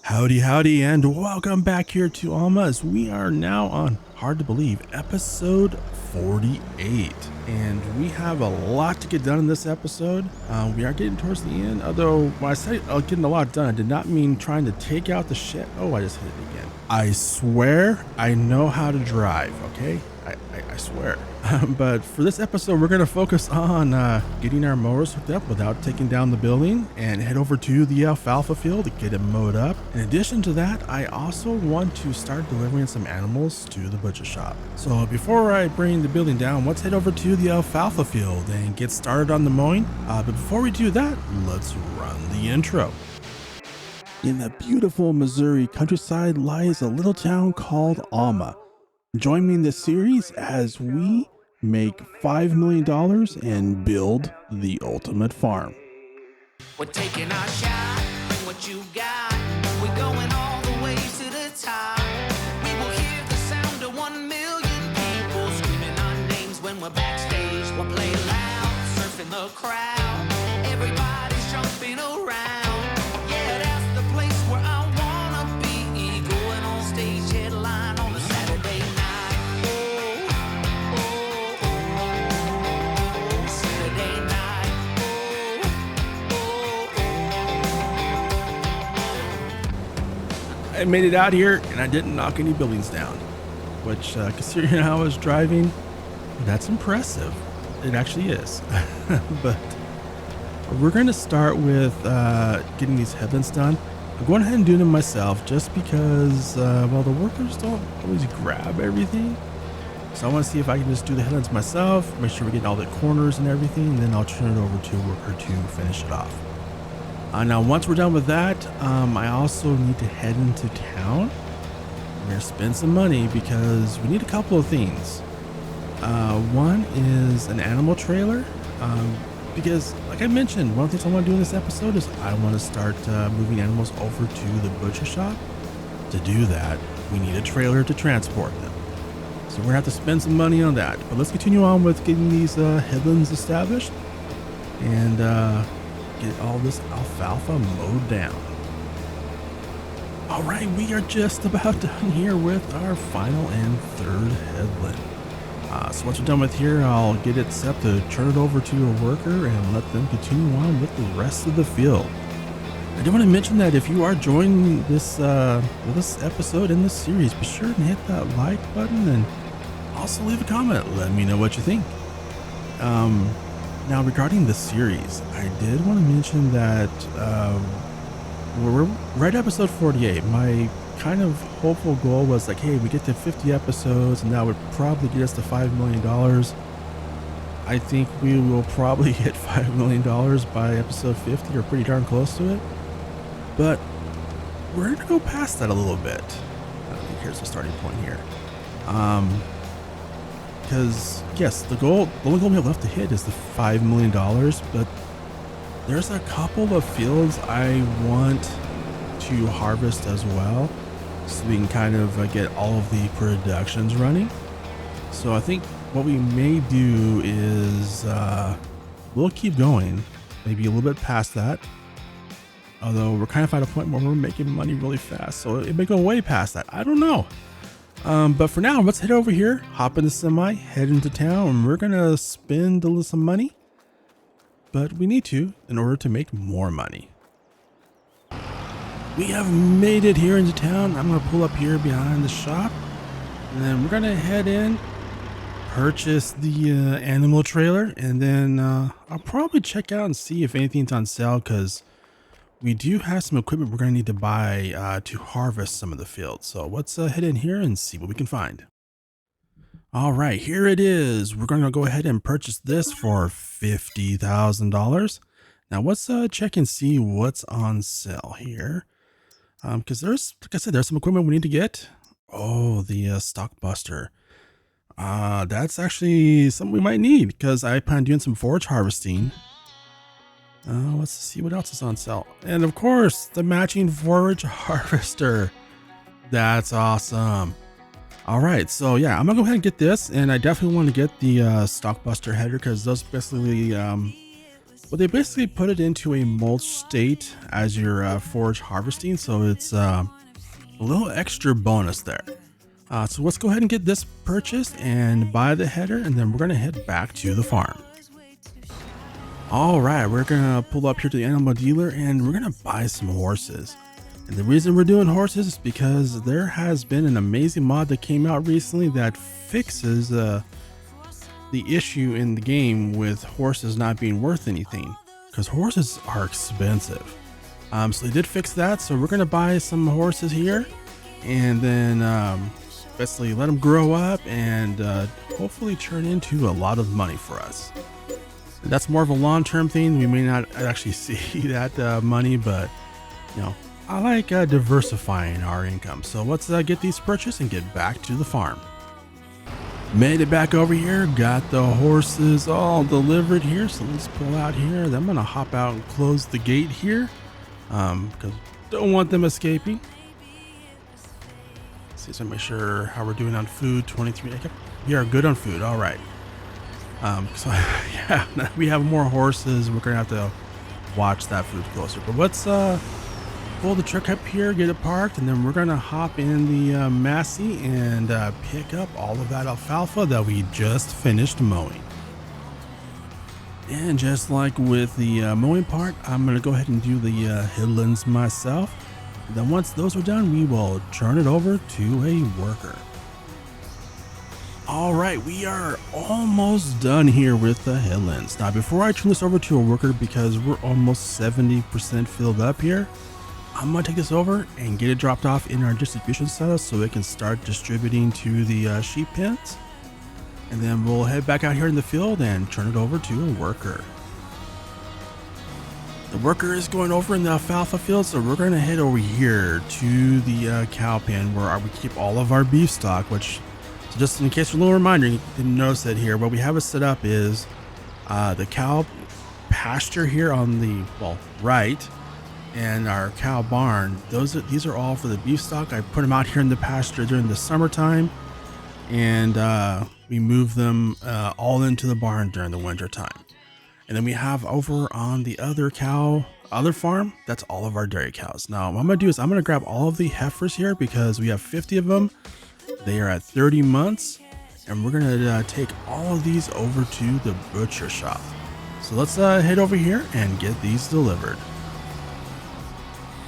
Howdy, howdy, and welcome back here to Alma as we are now on, hard to believe, episode 48. And we have a lot to get done in this episode. We are getting towards the end, although when I say getting a lot done, I did not mean trying to take out the shit. Oh, I just hit it again. I swear I know how to drive, okay? I swear. But for this episode, we're going to focus on getting our mowers hooked up without taking down the building and head over to the alfalfa field to get it mowed up. In addition to that, I also want to start delivering some animals to the butcher shop. So before I bring the building down, let's head over to the alfalfa field and get started on the mowing. But before we do that, let's run the intro. In the beautiful Missouri countryside lies a little town called Alma. Join me in this series as we make $5 million and build the ultimate farm. We're taking our shot, bring what you got. We're going all the way to the top. We will hear the sound of 1 million people screaming our names when we're backstage. We'll play loud, surfing the crowd. Everybody's jumping around. Yeah, that's the place where I wanna be. Going on stage, headline on a Saturday night. I made it out here and I didn't knock any buildings down, which considering how I was driving, that's impressive. It actually is. But we're going to start with getting these headlands done. I'm going ahead and doing them myself just because, well, the workers don't always grab everything. So I want to see if I can just do the headlands myself, make sure we get all the corners and everything, and then I'll turn it over to a worker to finish it off. Now, once we're done with that, I also need to head into town. We're going to spend some money because we need a couple of things. One is an animal trailer. Because, like I mentioned, one of the things I want to do in this episode is I want to start moving animals over to the butcher shop. To do that, we need a trailer to transport them. So we're going to have to spend some money on that. But let's continue on with getting these headlands established. And get all this alfalfa mowed down. All right, we are just about done here with our final and third headland. So once we're done with here, I'll get it set to turn it over to a worker and let them continue on with the rest of the field. I do want to mention that if you are joining this this episode in this series, be sure to hit that like button and also leave a comment. Let me know what you think. Now, regarding the series, I did want to mention that we're right at episode 48. My kind of hopeful goal was like, hey, we get to 50 episodes and that would probably get us to $5 million. I think we will probably hit $5 million by episode 50 or pretty darn close to it. But we're going to go past that a little bit. I think here's the starting point here. Because, yes, the only goal we have left to hit is the $5 million, but there's a couple of fields I want to harvest as well, so we can kind of get all of the productions running. So I think what we may do is we'll keep going, maybe a little bit past that, although we're kind of at a point where we're making money really fast, so it may go way past that. I don't know. But for now, let's head over here, hop in the semi, head into town, and we're gonna spend a little some money. But we need to in order to make more money. We have made it here into town. I'm gonna pull up here behind the shop, and then we're gonna head in, purchase the animal trailer, and then I'll probably check out and see if anything's on sale because we do have some equipment we're going to need to buy to harvest some of the fields. So let's head in here and see what we can find. All right, here it is. We're going to go ahead and purchase this for $50,000. Now let's check and see what's on sale here. Because there's, like I said, there's some equipment we need to get. Oh, the stock buster. That's actually something we might need because I plan on doing some forage harvesting. Let's see what else is on sale. And of course, the matching forage harvester. That's awesome. All right, so yeah, I'm gonna go ahead and get this, and I definitely want to get the stockbuster header because those basically Well, they basically put it into a mulch state as you're forage harvesting, so it's a little extra bonus there. So let's go ahead and get this purchased and buy the header, and then we're gonna head back to the farm. All right, we're gonna pull up here to the animal dealer and we're gonna buy some horses. And the reason we're doing horses is because there has been an amazing mod that came out recently that fixes the issue in the game with horses not being worth anything, because horses are expensive. So they did fix that, so we're gonna buy some horses here and then basically let them grow up and hopefully turn into a lot of money for us. And that's more of a long-term thing. We may not actually see that money, but you know, I like diversifying our income. So let's get these purchased and get back to the farm. Made it back over here, got the horses all delivered here. So let's pull out here. I'm gonna hop out and close the gate here because don't want them escaping. Let's see, so make sure how we're doing on food. 23. We are good on food. All right. So yeah, now we have more horses. We're gonna have to watch that food closer. But let's pull the truck up here, get it parked, and then we're gonna hop in the Massey and pick up all of that alfalfa that we just finished mowing. And just like with the mowing part, I'm gonna go ahead and do the headlands myself. And then once those are done, we will turn it over to a worker. All right, we are almost done here with the headlands. Now, before I turn this over to a worker, because we're almost 70% filled up here, I'm gonna take this over and get it dropped off in our distribution center so it can start distributing to the sheep pens. And then we'll head back out here in the field and turn it over to a worker. The worker is going over in the alfalfa field, so we're gonna head over here to the cow pen where we keep all of our beef stock, which, so just in case for a little reminder, you didn't notice it here, what we have it set up is the cow pasture here on the, well, right, and our cow barn. These are all for the beef stock. I put them out here in the pasture during the summertime, and we move them all into the barn during the winter time. And then we have over on the other farm, that's all of our dairy cows. Now what I'm gonna do is I'm gonna grab all of the heifers here because we have 50 of them. They are at 30 months, and we're gonna take all of these over to the butcher shop. So let's head over here and get these delivered.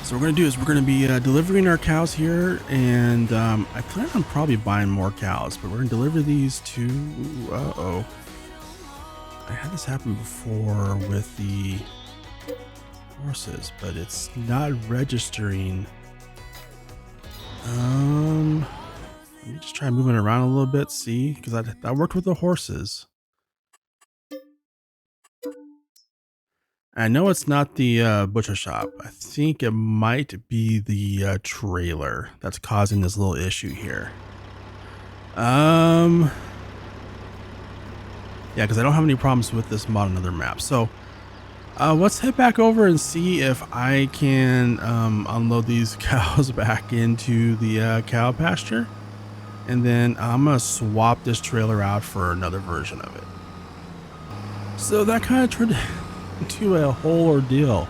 So what we're gonna do is we're gonna be delivering our cows here, and I plan on probably buying more cows, but we're gonna deliver these to, I had this happen before with the horses, but it's not registering. Let me just try moving around a little bit, see, because that worked with the horses. I know it's not the butcher shop. I think it might be the trailer that's causing this little issue here. Yeah, because I don't have any problems with this mod on other maps. So let's head back over and see if I can unload these cows back into the cow pasture. And then I'm gonna swap this trailer out for another version of it. So that kind of turned into a whole ordeal.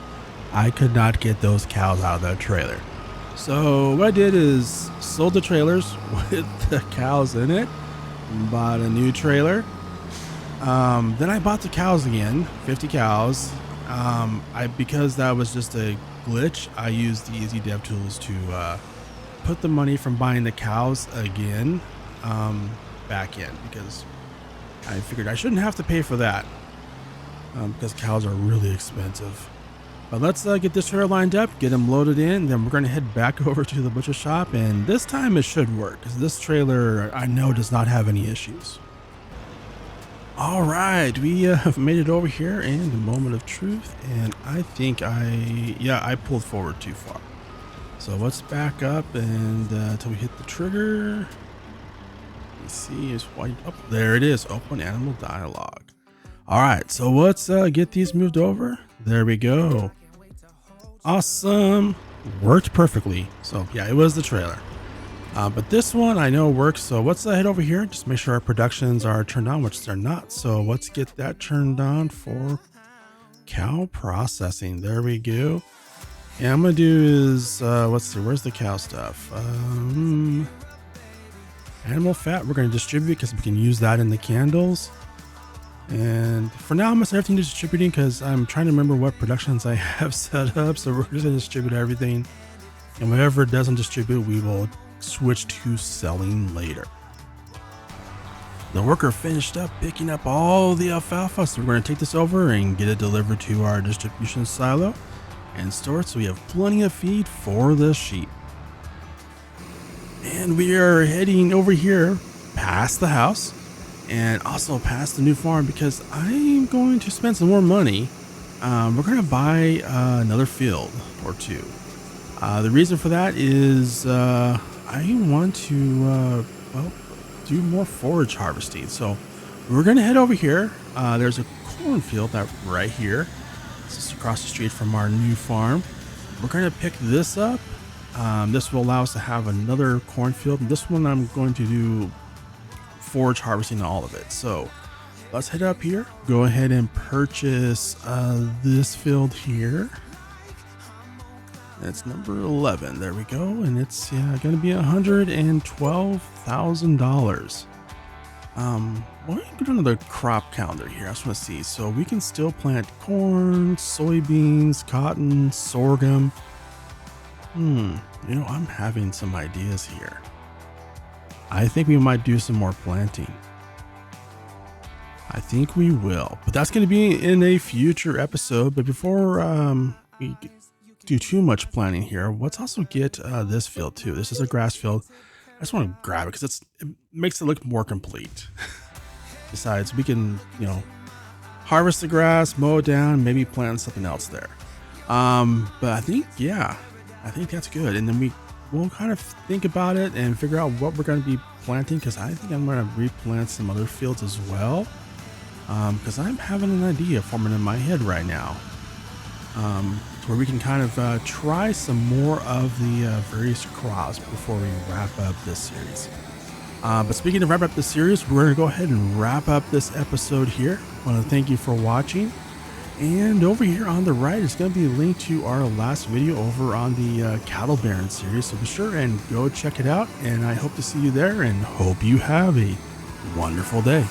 I could not get those cows out of that trailer. So what I did is sold the trailers with the cows in it, bought a new trailer. Then I bought the cows again, 50 cows. Because that was just a glitch, I used the Easy Dev Tools to put the money from buying the cows again back in, because I figured I shouldn't have to pay for that. Because cows are really expensive. But let's get this trailer lined up, get them loaded in, then we're going to head back over to the butcher shop, and this time it should work, because this trailer I know does not have any issues. All right, we have made it over here in the moment of truth, and I think I pulled forward too far. So let's back up and until we hit the trigger. Let's see, is white up. There it is, open animal dialogue. All right, so let's get these moved over. There we go. Awesome. Worked perfectly. So yeah, it was the trailer. But this one I know works. So let's head over here. Just make sure our productions are turned on, which they're not. So let's get that turned on for Cow processing. There we go. And I'm gonna do is let's see, where's the cow stuff? Animal fat. We're gonna distribute because we can use that in the candles. And for now, I'm gonna set everything to distributing because I'm trying to remember what productions I have set up. So we're just gonna distribute everything, and whatever it doesn't distribute, we will switch to selling later. The worker finished up picking up all the alfalfa, so we're going to take this over and get it delivered to our distribution silo and store it so we have plenty of feed for the sheep. And we are heading over here past the house and also past the new farm because I'm going to spend some more money. We're going to buy another field or two. The reason for that is I want to do more forage harvesting. So we're going to head over here. There's a cornfield that right here. This is across the street from our new farm. We're going to pick this up. This will allow us to have another cornfield. And this one I'm going to do forage harvesting all of it. So let's head up here. Go ahead and purchase this field here. That's number 11. There we go. And it's going to be $112,000. Why don't we go to the crop calendar here? I just want to see. So we can still plant corn, soybeans, cotton, sorghum. You know, I'm having some ideas here. I think we might do some more planting. I think we will, but that's going to be in a future episode. But before we do too much planning here, let's also get this field too. This is a grass field. I just want to grab it because it makes it look more complete. Besides, we can, you know, harvest the grass, mow it down, maybe plant something else there. But I think, yeah, I think that's good. And then we'll kind of think about it and figure out what we're going to be planting, because I think I'm going to replant some other fields as well. Because I'm having an idea forming in my head right now. Where we can kind of try some more of the various crops before we wrap up this series. But speaking of wrap up this series, we're going to go ahead and wrap up this episode here. I want to thank you for watching. And over here on the right is going to be a link to our last video over on the Cattle Baron series. So be sure and go check it out. And I hope to see you there and hope you have a wonderful day.